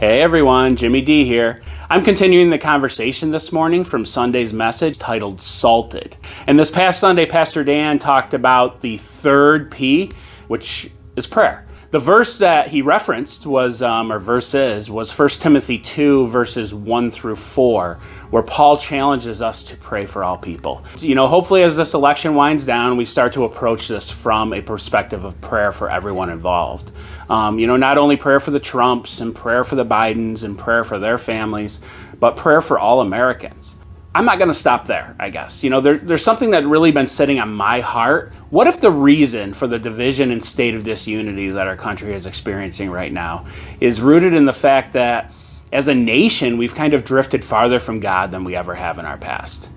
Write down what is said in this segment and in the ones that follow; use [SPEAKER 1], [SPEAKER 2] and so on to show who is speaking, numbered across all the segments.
[SPEAKER 1] Hey everyone, Jimmy D here. I'm continuing the conversation this morning from Sunday's message titled Salted. And this past Sunday, Pastor Dan talked about the third P, which is prayer. The verse that he referenced was 1 Timothy 2, verses 1 through 4, where Paul challenges us to pray for all people. Hopefully as this election winds down, we start to approach this from a perspective of prayer for everyone involved. Not only prayer for the Trumps and prayer for the Bidens and prayer for their families, but prayer for all Americans. I'm not going to stop there, I guess. There's something that really been sitting on my heart. What if the reason for the division and state of disunity that our country is experiencing right now is rooted in the fact that as a nation, we've kind of drifted farther from God than we ever have in our past.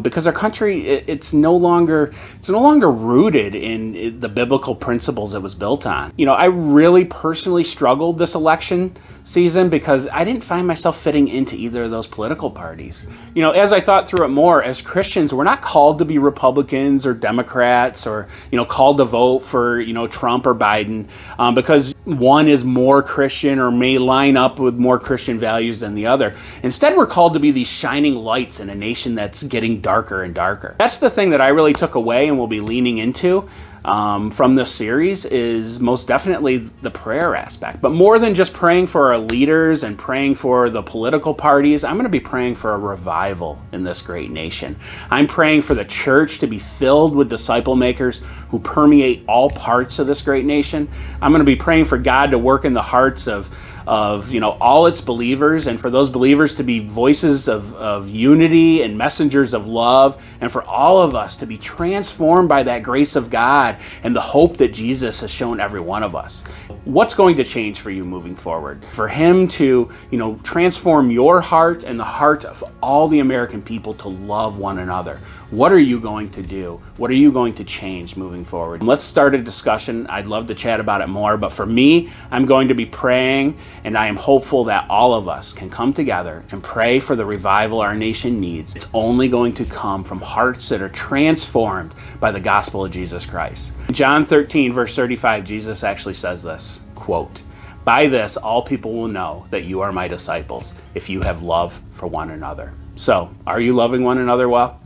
[SPEAKER 1] Because our country, it's no longer rooted in the biblical principles it was built on. I really personally struggled this election season because I didn't find myself fitting into either of those political parties. As I thought through it more, as Christians, we're not called to be Republicans or Democrats or, called to vote for, Trump or Biden because one is more Christian or may line up with more Christian values than the other. Instead, we're called to be these shining lights in a nation that's getting darker and darker. That's the thing that I really took away and will be leaning into from this series is most definitely the prayer aspect. But more than just praying for our leaders and praying for the political parties, I'm going to be praying for a revival in this great nation. I'm praying for the church to be filled with disciple makers who permeate all parts of this great nation. I'm going to be praying for God to work in the hearts of all its believers, and for those believers to be voices of unity and messengers of love, and for all of us to be transformed by that grace of God and the hope that Jesus has shown every one of us. What's going to change for you moving forward? For Him to, transform your heart and the heart of all the American people to love one another. What are you going to do? What are you going to change moving forward? Let's start a discussion. I'd love to chat about it more, but for me, I'm going to be praying, and I am hopeful that all of us can come together and pray for the revival our nation needs. It's only going to come from hearts that are transformed by the gospel of Jesus Christ. In John 13, verse 35, Jesus actually says this, quote, "By this, all people will know that you are my disciples, if you have love for one another." So, are you loving one another well?